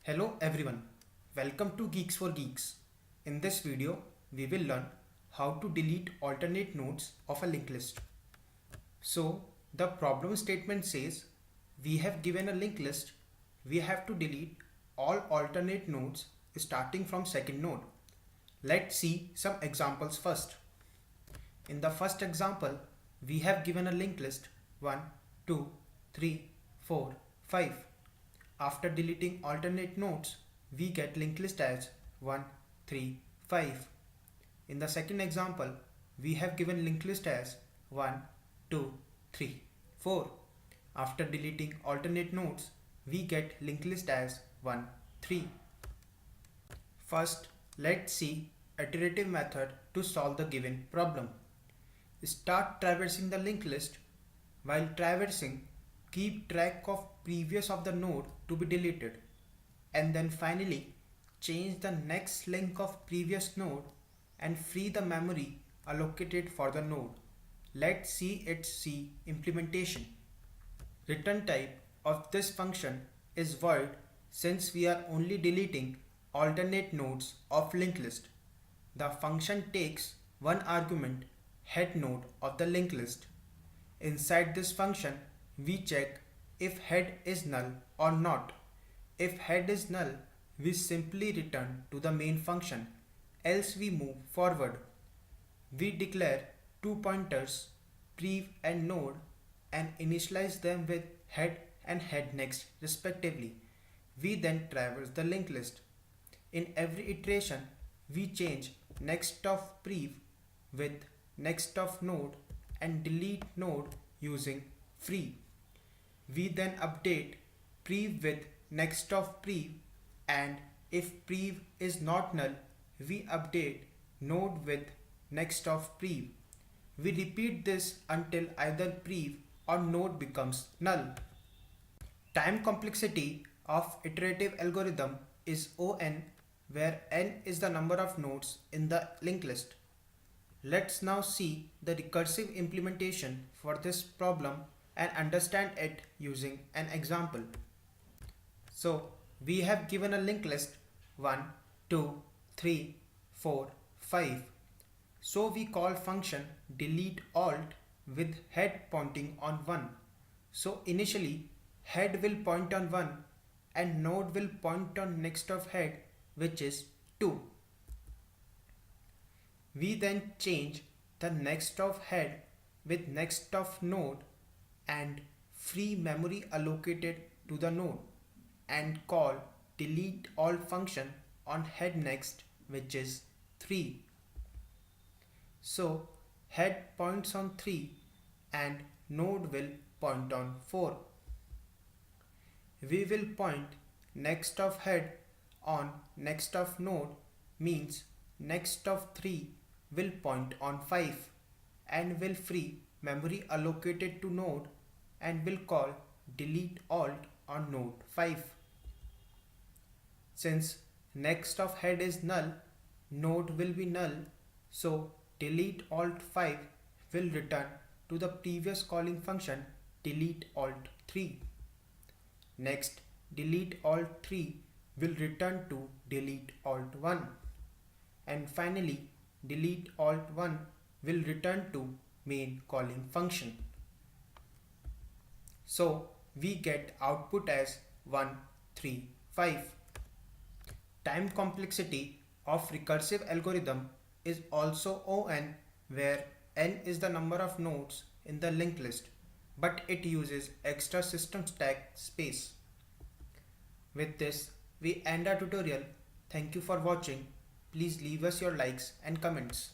Hello everyone, welcome to Geeks for Geeks. In this video, we will learn how to delete alternate nodes of a linked list. So, the problem statement says we have given a linked list, we have to delete all alternate nodes starting from second node. Let's see some examples first. In the first example, we have given a linked list 1, 2, 3, 4, 5. After deleting alternate nodes, we get linked list as 1, 3, 5. In the second example, we have given linked list as 1, 2, 3, 4. After deleting alternate nodes, we get linked list as 1, 3. First, let's see iterative method to solve the given problem. Start traversing the linked list. While traversing, keep track of previous of the node to be deleted, and then finally change the next link of previous node and free the memory allocated for the node. Let's see its C implementation. Return type of this function is void since we are only deleting alternate nodes of linked list. The function takes one argument, head node of the linked list. Inside this function, we check if head is null or not. If head is null, we simply return to the main function, else we move forward. We declare two pointers, prev and node, and initialize them with head and head next respectively. We then traverse the linked list. In every iteration, we change next of prev with next of node and delete node using free. We then update prev with next of prev, and if prev is not null, we update node with next of prev. We repeat this until either prev or node becomes null. Time complexity of iterative algorithm is O(n), where n is the number of nodes in the linked list. Let's now see the recursive implementation for this problem and understand it using an example. So we have given a linked list 1, 2, 3, 4, 5. So we call function delete alt with head pointing on 1. So initially head will point on 1 and node will point on next of head, which is 2. We then change the next of head with next of node and free memory allocated to the node and call delete all function on head next, which is 3. So head points on 3 and node will point on 4. We will point next of head on next of node means next of 3 will point on 5 and will free memory allocated to node and will call delete alt on node 5. Since next of head is null, node will be null, so delete alt 5 will return to the previous calling function delete alt 3. Next, delete alt 3 will return to delete alt 1. And finally, delete alt 1 will return to main calling function. So we get output as 1, 3, 5. Time complexity of recursive algorithm is also O(n), where n is the number of nodes in the linked list, but it uses extra system stack space. With this, we end our tutorial. Thank you for watching. Please leave us your likes and comments.